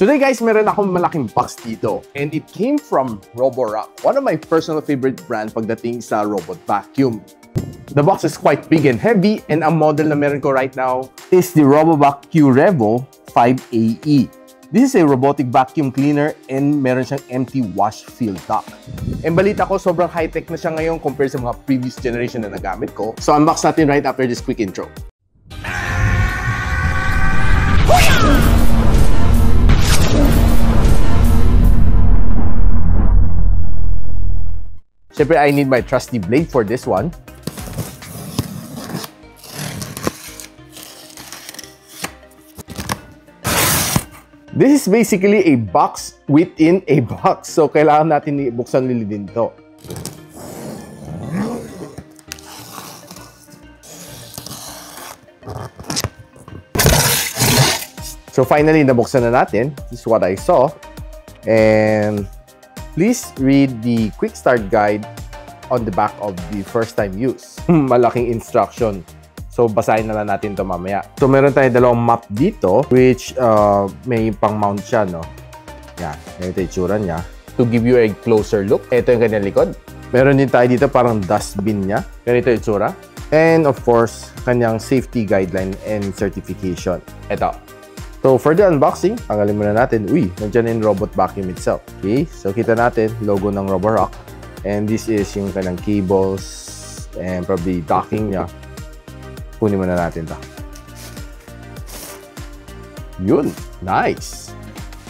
Today guys, meron akong malaking box dito and it came from Roborock, one of my personal favorite brand pagdating sa robot vacuum. The box is quite big and heavy and ang model na meron ko right now is the Roborock Q-Revo 5AE. This is a robotic vacuum cleaner and meron siyang empty wash fill duct. And balita ko, sobrang high-tech na siya ngayon compared sa mga previous generation na nagamit ko. So unbox natin right after this quick intro. Siyempre, I need my trusty blade for this one. This is basically a box within a box. So, kailangan natin ibuksan din to. So, finally, nabuksan na natin. This is what I saw. And please read the quick start guide on the back of the first time use. Malaking instruction. So, basahin na lang natin ito mamaya. So, meron tayong dalawang map dito, which may pang-mount siya, no? Yan. Ito yung itsura niya. To give you a closer look, ito yung kanyang likod. Meron din tayo dito parang dustbin niya. Ganito yung itsura. And, of course, kanyang safety guideline and certification. Ito. So, for the unboxing, tanggalin muna natin. Uy, nandiyan yung robot vacuum itself. Okay? So, kita natin, logo ng Roborock. And this is yung kanyang cables and probably docking niya. Kunin muna natin ito. Yun. Nice.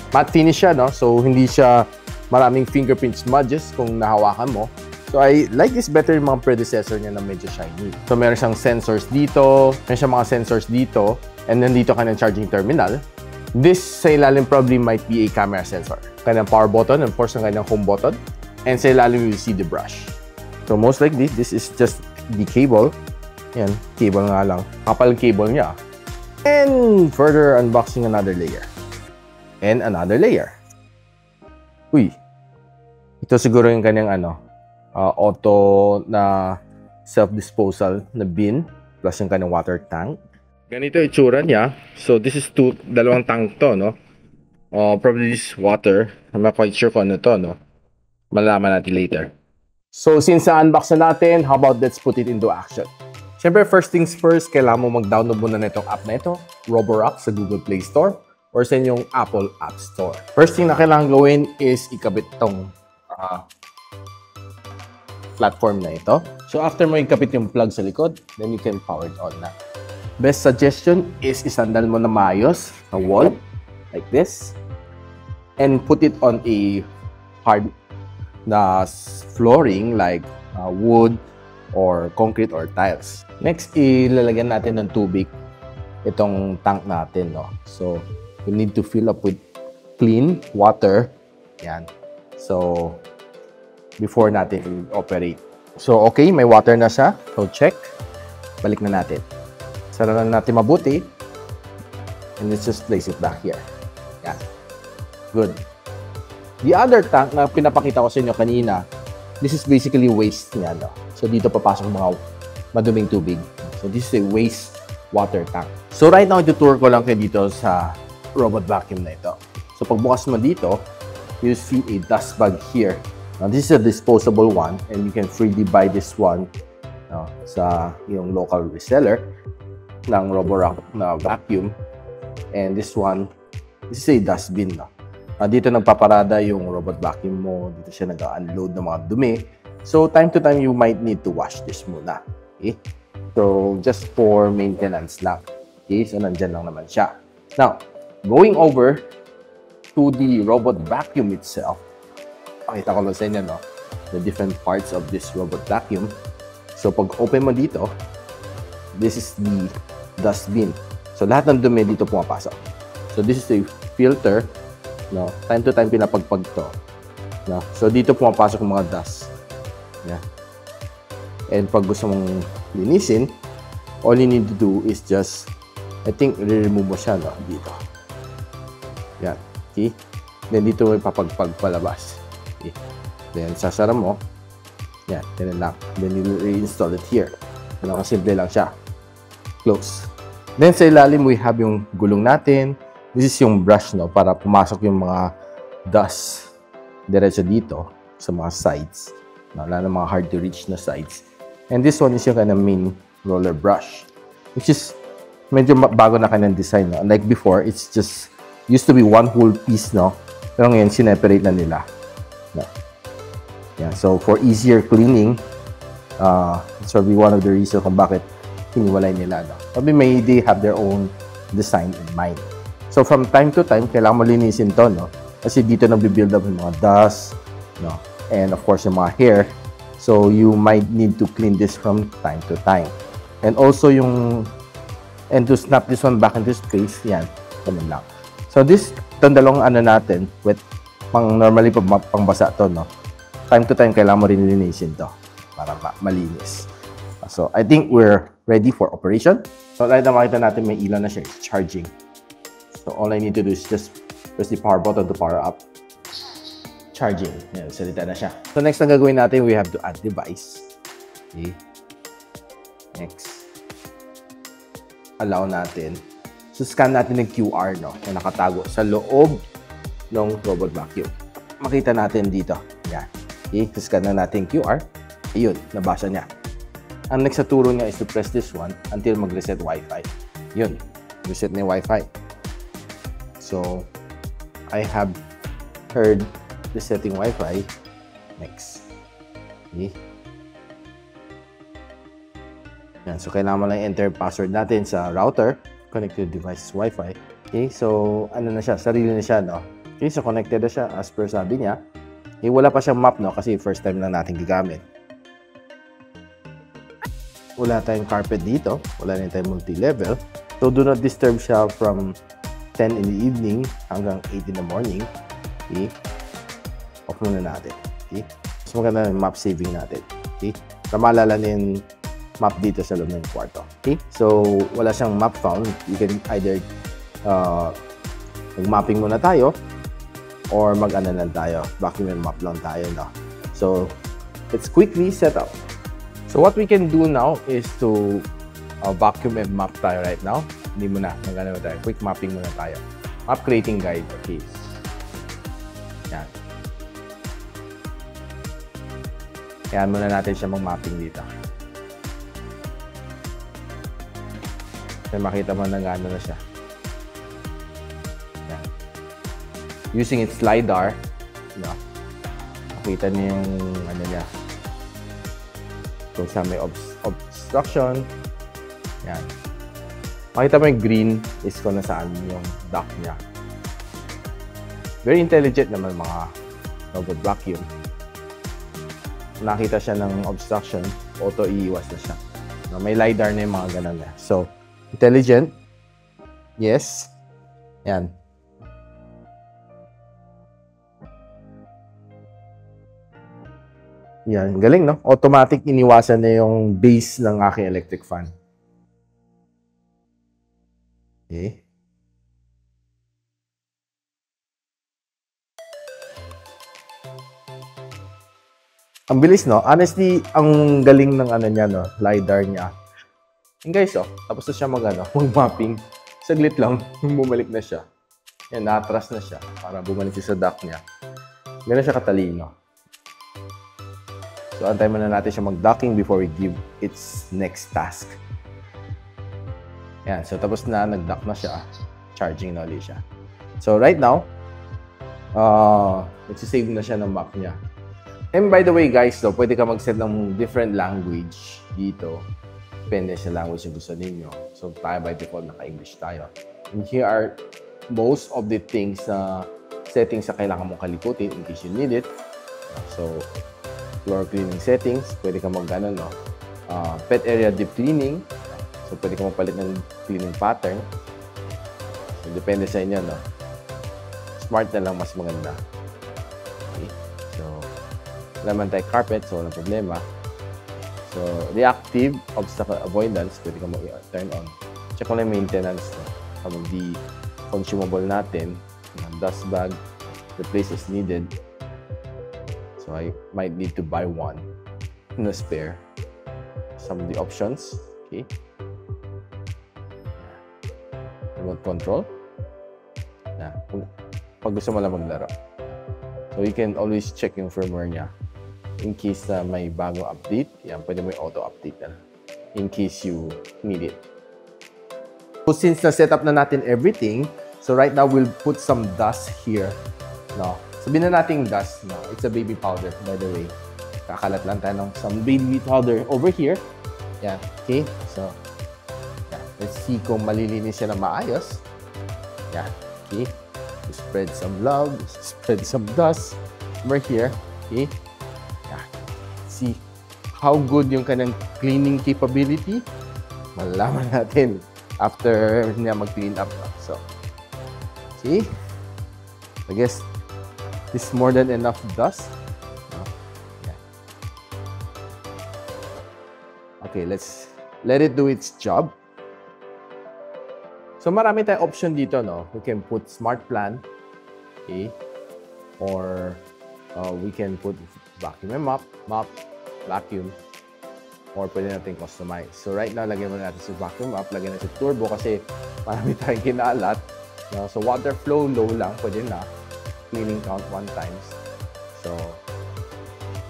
Matte finish siya, no? So, hindi siya maraming fingerprint smudges kung nahawakan mo. So, I like this better yung mga predecessor niya na medyo shiny. So, meron siyang sensors dito. Meron siyang mga sensors dito. And then dito kanyang charging terminal. This sa ilalim probably might be a camera sensor. Kanyang power button and of course ang kanyang home button. And sa ilalim you will see the brush. So, most likely, this is just the cable. Yan, cable nga lang. Kapal cable niya. And further unboxing another layer. And another layer. Uy. Ito siguro yung kanyang auto na self-disposal na bin. Plus yung kanyang water tank. Ganito yung itsura niya. So this is dalawang tank to, no? Probably this water. I'm not quite sure kung ano to, no? Malalaman natin later. So since na-unbox na natin, how about let's put it into action? Siyempre, first things first, kailangan mo mag-download muna na itong app na ito, Roborock sa Google Play Store or sa inyong Apple App Store. First thing na kailangan gawin is ikabit itong platform na ito. So, after mo ikabit yung plug sa likod, then you can power it on na. Best suggestion is isandal mo na maayos na wall, like this, and put it on a hard na flooring like wood, or concrete or tiles. Next, ilalagyan natin ng tubig itong tank natin, no? So, we need to fill up with clean water. Yan. So, before natin operate. So, okay, may water na siya. So, check. Balik na natin. Saralan natin mabuti. And let's just place it back here. Yan. Good. The other tank na pinapakita ko sa inyo kanina, this is basically waste niya, no? So, dito papasok mga maduming tubig. So, this is a waste water tank. So, right now, itutour ko lang kayo dito sa robot vacuum na ito. So, pagbukas mo dito, you'll see a dust bag here. Now, this is a disposable one and you can freely buy this one sa yung local reseller ng Roborock na vacuum. And this one, this is a dustbin. No? Dito nagpaparada yung robot vacuum mo. Dito siya nag-unload ng mga dumi. So, time to time, you might need to wash this muna. Okay? So, just for maintenance lang. Okay? So, nandyan lang naman siya. Now, going over to the robot vacuum itself, pakita ko lang sa inyo, no? The different parts of this robot vacuum. So, pag open mo dito, this is the dustbin. So, lahat ng dumi dito pumapasok. So, this is a filter. No? Time to time, pinapagpag to. No? So, dito pumapasok yung mga dust. Yeah. And pag gusto mong linisin, all you need to do is just, I think, remove mo siya, no? Dito. Yan. Okay? Then, dito mo ipapagpag palabas. Okay? Then, sasara mo. Yan. Ganun lang. Then, you reinstall it here. Simple lang siya. Close. Then, sa ilalim, we have yung gulong natin, This is yung brush, no, para pumasok yung mga dust diretso dito sa mga sides. No, lalo mga hard to reach na sides. And this one is yung kind of main roller brush, which is medyo bago na kanyang design, no? Like before, it's just used to be one whole piece, no? Pero ngayon, sineparate na nila. No? Yeah, so for easier cleaning, it's probably one of the reasons kung bakit hiniwalay nila, no? Probably they have their own design in mind. So from time to time, kailangan mo linisin to, no? Kasi dito nagbi-build up yung mga dust, no? And of course, yung mga hair. So you might need to clean this from time to time. And also and to snap this one back into place, yan, ganun lang. So this, itong dalawang ano natin, normally pangbasa to, no? Time to time, kailangan mo rin linisin to para malinis. So I think we're ready for operation. So like na makita natin, may ilaw na siya, it's charging. So all I need to do is just press the power button to power up. Charging. Yan, salita na siya. So next na gagawin natin, we have to add device. Okay. Next. Allow natin. So scan natin ng QR, no, na nakatago sa loob ng robot vacuum. Makita natin dito. Yan. Okay. So scan na natin QR. Ayun, nabasa niya. Ang next sa turo niya is to press this one until mag-reset Wi-Fi. Yun. Reset na yung Wi-Fi. So, I have heard the setting Wi-Fi. Next. Okay. Yan. So, kailangan mo lang enter password natin sa router. Connected devices Wi-Fi. Okay. So, ano na siya? Sarili na siya, no? Okay. So, connected na siya as per sabi niya. Okay. Wala pa siyang map, no? Kasi first time lang natin gagamit. Wala tayong carpet dito. Wala rin tayong multi-level. So, do not disturb siya from 10 in the evening hanggang 8 in the morning. Okay. Off muna natin. Okay. Mas maganda yung map saving natin. Okay. Para maalala na yung map dito sa loob ng kwarto. Okay. So, wala siyang map found. You can either mag-mapping muna tayo or mag-ano lang tayo. Vacuum and map lang tayo, no? So, let's quickly set up. So, what we can do now is to vacuum and map tayo right now. Hindi muna, mag-ano tayo. Quick mapping muna tayo. Map creating guide. Okay. Yan. Kaya muna natin siya mag-mapping dito. Kasi makita mo na gano'n na siya. Yan. Using its LiDAR, no? Makita niyo yung ano niya. Kung saan may obstruction. Yan. Makita mo yung green is kung nasaan yung duct niya. Very intelligent naman mga robot vacuum. Nakita siya ng obstruction, auto-iiwas na siya. No, may LiDAR na yung mga ganun na. So, intelligent. Yes. Yan. Yan. Galing, no? Automatic iniwasan na yung base ng aking electric fan. Okay. Ang bilis, no? Honestly, ang galing ng ano niya, no? LiDAR niya. And guys, oh, tapos na siya mag-mapping. Saglit lang, bumalik na siya. Yan, na-atras na siya para bumalik siya sa dock niya. Ganun siya katalino. So, antay muna natin siya mag-docking before we give its next task. Yan, so tapos na, nag-dock na siya. Charging na ulit siya. So, right now, nagsisave na siya ng map niya. And by the way, guys, so, pwede ka mag-set ng different language dito. Depende sa language na gusto ninyo. So, tayo by default, naka-English tayo. And here are most of the things na settings na kailangan mong kalikutin in case you need it. So, floor cleaning settings, pwede ka mag-ano, no? Pet area deep cleaning. So, pwede ka magpalit ng cleaning pattern. So, depende sa inyo, no? Smart na lang, mas maganda. Okay. So, wala man tayo carpet, so walang problema. So, reactive obstacle avoidance, pwede ka mag-turn on. Check ko lang yung maintenance, no? Kapag di consumable natin, dust bag, replace as needed. So, I might need to buy one na spare. Some of the options. Okay. Remote control. Yan. Pag gusto mo lang maglaro. So, you can always check yung firmware niya. In case na may bagong update, yan, pwede mo yung auto-update na. In case you need it. So, since na-set up na natin everything, so right now, we'll put some dust here. No? Sabihin na natin dust. No? It's a baby powder, by the way. Kakalat lang tayo ng some baby powder over here. Yan. Okay? So, yan. Let's see kung malilinis siya na maayos. Yan. Okay? Spread some love. Spread some dust over here. Okay? Yan. See how good yung kanyang cleaning capability. Malalaman natin after niya mag-clean up. So, see? I guess this is more than enough dust. Yeah. Okay, let's let it do its job. So, marami tayong option dito, no? We can put smart plan, okay? Or we can put vacuum and mop, vacuum. Or pwede natin customize. So, right now, lagyan mo natin si vacuum mop, lagyan natin si turbo kasi marami tayong kinalat. No? So, water flow low lang, pwede na. Cleaning count 1 times. So,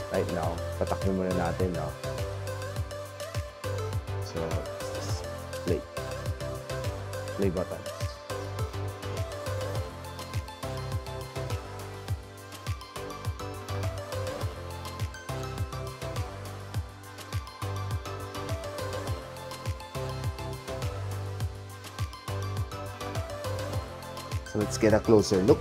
right now, tatakbo muna natin, no? So, play button. So let's get a closer look.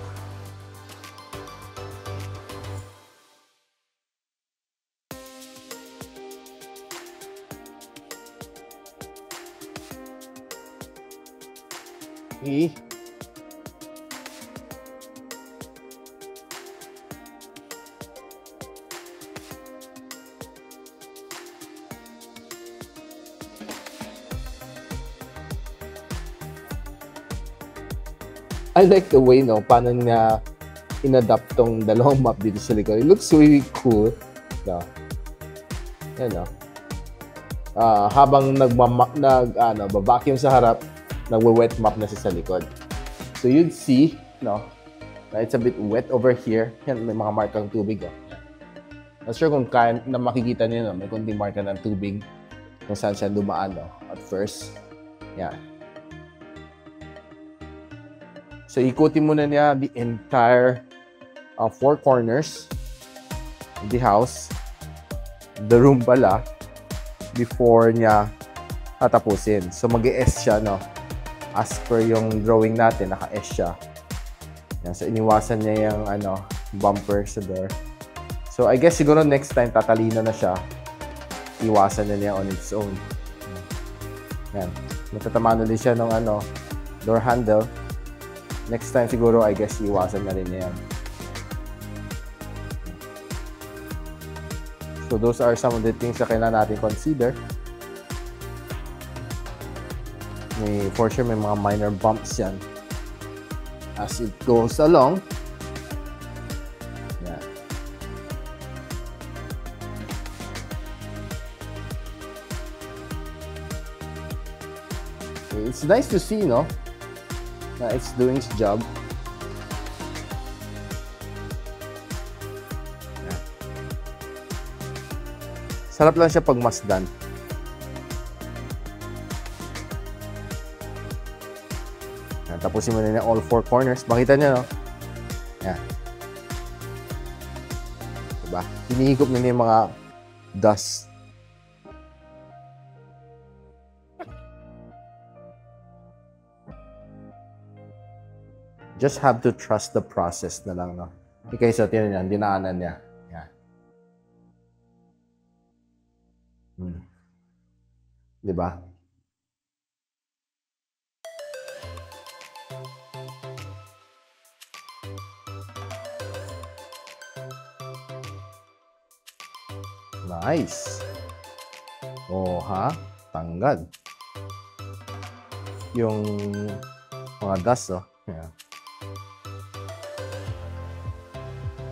Okay. I like the way, no, paano niya in-adapt tong dalawang map dito sa likod. It looks really cool. No? Yan, no? Habang nag-vacuum sa harap, nagwe-wet map na siya sa likod. So you'd see, no, na it's a bit wet over here. Yan, may mga markang tubig, oh. Not sure kung kaya na makikita niyo, no? May kunting marka ng tubig kung saan siya dumaan, no? At first. Yan. So, ikutin muna niya the entire 4 corners of the house, the room pala, before niya tatapusin. So, mag-e-S siya, no? As per yung drawing natin, naka-S siya. Yan. So, iniwasan niya yung bumper sa door. So, I guess siguro next time, tatalino na siya. Iwasan na niya on its own. Yan. Matatamaan na din siya ng door handle. Next time siguro, I guess, iwasan na rin niya yan. So, those are some of the things na kailangan natin consider. For sure, may mga minor bumps yan as it goes along. Yan. It's nice to see, no? It's doing its job. Yan. Sarap lang siya pag masdan. Tapusin mo na niya all 4 corners. Makita niyo, no? Yan. Diba? Hinihigop na niya yung mga dust. Just have to trust the process na lang, no? Okay, so tinan niya, dinaanan niya. Yan. Diba? Nice. Oh, ha? Tanggal. Yung mga dust, oh. Yeah.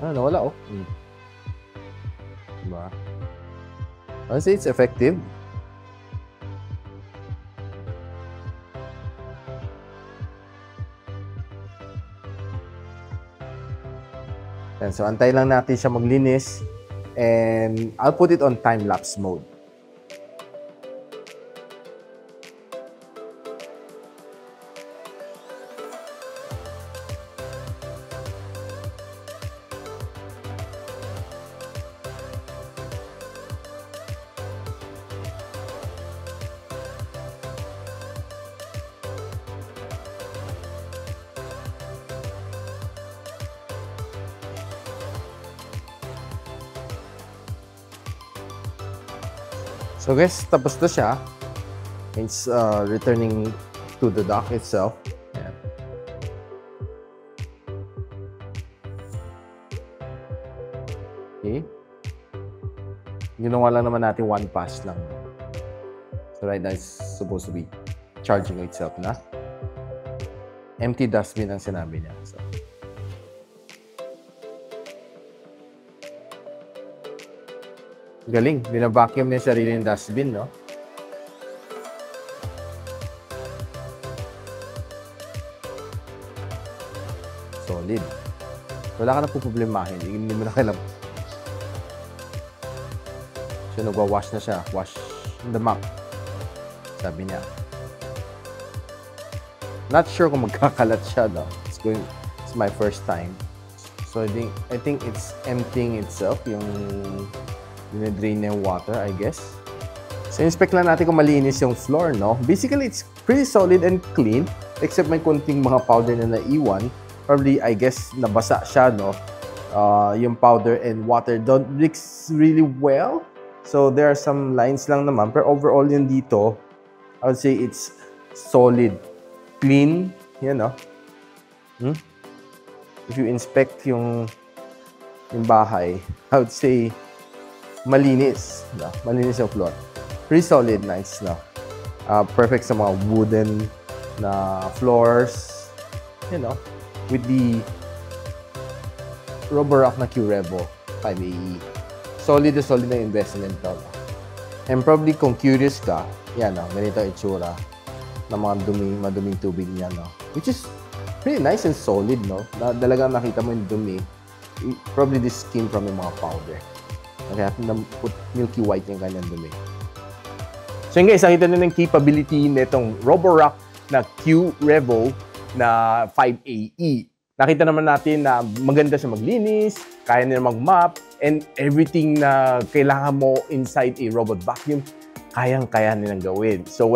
Nawala, oh. Diba? I'll say it's effective. And so, antay lang natin siya maglinis. And I'll put it on time-lapse mode. So guys, tapos na siya. It's returning to the dock itself. Ayan. Okay. Ginawa lang naman natin one pass lang. So right now, it's supposed to be charging itself na. Empty dustbin ang sinabi niya. So, galing. Binabacuum niya yung sarili ng dustbin, no? Solid. Wala ka na po problemahin. Hindi mo na kailangan. So, nagwa-wash na siya. Wash the mop. Sabi niya. Not sure kung magkakalat siya, no? It's my first time. So, I think it's emptying itself, yung dine-drain na yung water, I guess. So, inspect lang natin kung malinis yung floor, no? Basically, it's pretty solid and clean, except may konting mga powder na naiwan. Probably, I guess, nabasa siya, no? Yung powder and water don't mix really well. So, there are some lines lang naman. Pero overall, yun dito, I would say it's solid. Clean, yan, no? If you inspect yung bahay, I would say, malinis, no? Malinis yung floor. Pretty solid, nice, no? Perfect sa mga wooden na floors, you know, with the Roborock na Q-Revo 5AE. Solid na investment to. And probably kung curious ka, yan, no? Ganito itsura ng mga maduming tubig niya, no? Which is pretty nice and solid, no? Talagang nakita mo yung dumi. Probably this came from yung mga powder. Kaya put milky white yung kanyang dumi. So yun guys, nakita na ng capability nitong Roborock na Q-Revo na 5AE. Nakita naman natin na maganda siya maglinis, kaya niya mag-mop, and everything na kailangan mo inside a robot vacuum, kayang-kaya nilang gawin. So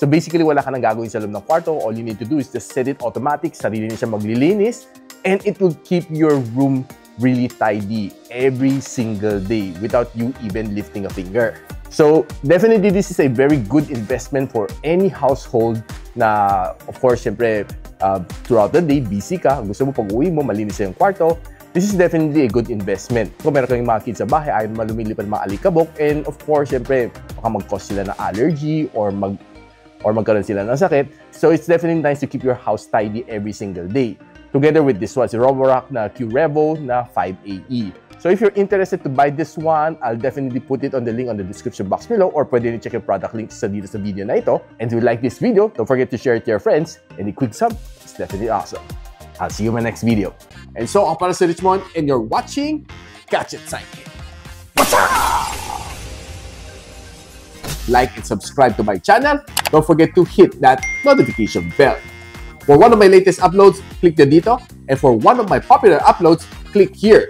basically, wala ka nang gagawin sa loob ng kwarto. All you need to do is just set it automatic, sarili niya siya maglilinis, and it will keep your room really tidy every single day without you even lifting a finger. So definitely this is a very good investment for any household na, of course, syempre throughout the day, busy ka, gusto mo pag-uwi mo, malinis yung kwarto. This is definitely a good investment. Kung meron kayong mga kids sa bahay, ayaw malumilipad mga alikabok, and of course, syempre, baka mag-cause sila ng allergy or magkaroon sila ng sakit. So it's definitely nice to keep your house tidy every single day. Together with this one, si Roborock na Q-Revo na 5AE. So if you're interested to buy this one, I'll definitely put it on the link on the description box below, or pwede nyo check yung product links dito sa video na ito. And if you like this video, don't forget to share it to your friends. And a quick sub is definitely awesome. I'll see you in my next video. And so, ako para si Richmond, and you're watching Gadget Sidekick. What's up? Like and subscribe to my channel. Don't forget to hit that notification bell. For one of my latest uploads, click the dito. And for one of my popular uploads, click here.